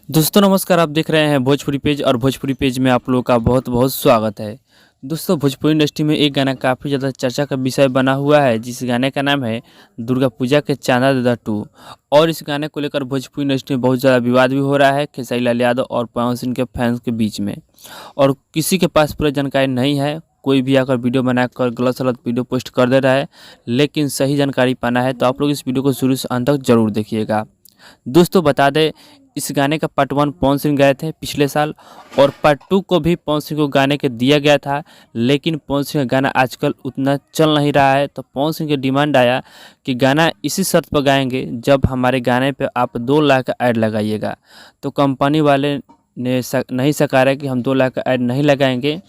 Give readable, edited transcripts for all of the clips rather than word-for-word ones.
दोस्तों नमस्कार, आप देख रहे हैं भोजपुरी पेज और भोजपुरी पेज में आप लोगों का बहुत बहुत स्वागत है। दोस्तों भोजपुरी इंडस्ट्री में एक गाना काफ़ी ज़्यादा चर्चा का विषय बना हुआ है, जिस गाने का नाम है दुर्गा पूजा के चांदा दादा 2। और इस गाने को लेकर भोजपुरी इंडस्ट्री में बहुत ज़्यादा विवाद भी हो रहा है खेसारी लाल यादव और पवन सिंह के फैंस के बीच में। और किसी के पास पूरी जानकारी नहीं है, कोई भी आकर वीडियो बनाकर गलत सलत वीडियो पोस्ट कर दे रहा है। लेकिन सही जानकारी पाना है तो आप लोग इस वीडियो को शुरू से अंत तक जरूर देखिएगा। दोस्तों बता दें, इस गाने का पार्ट 1 पवन सिंह गाए थे पिछले साल, और पार्ट 2 को भी पवन सिंह को गाने के दिया गया था। लेकिन पवन सिंह का गाना आजकल उतना चल नहीं रहा है, तो पवन सिंह के डिमांड आया कि गाना इसी शर्त पर गाएंगे जब हमारे गाने पे आप 2 लाख का ऐड लगाइएगा। तो कंपनी वाले ने नहीं सकारा कि हम 2 लाख का ऐड नहीं लगाएंगे,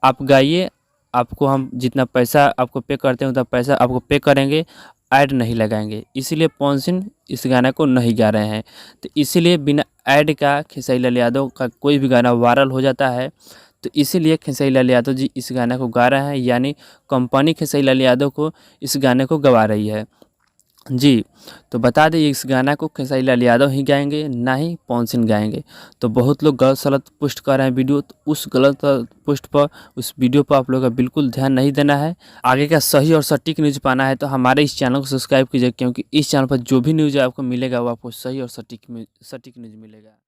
आप गाइए, आपको हम जितना पैसा आपको पे करते हैं उतना पैसा आपको पे करेंगे, ऐड नहीं लगाएंगे। इसीलिए पवन सिंह इस गाने को नहीं गा रहे हैं। तो इसीलिए बिना ऐड का खेसारी लाल यादव का कोई भी गाना वायरल हो जाता है। तो इसीलिए खेसारी लाल यादव जी इस गाने को गा रहे हैं, यानी कंपनी खेसारी लाल यादव को इस गाने को गवा रही है जी। तो बता दें, इस गाना को खेसारी लाल यादव ही गाएंगे, ना ही पवन सिंह गाएंगे। तो बहुत लोग गलत सलत पोस्ट कर रहे हैं वीडियो, तो उस गलत पोस्ट पर, उस वीडियो पर आप लोगों का बिल्कुल ध्यान नहीं देना है। आगे का सही और सटीक न्यूज़ पाना है तो हमारे इस चैनल को सब्सक्राइब कीजिए, क्योंकि इस चैनल पर जो भी न्यूज़ आपको मिलेगा वो आपको सही और सटीक न्यूज़ मिलेगा।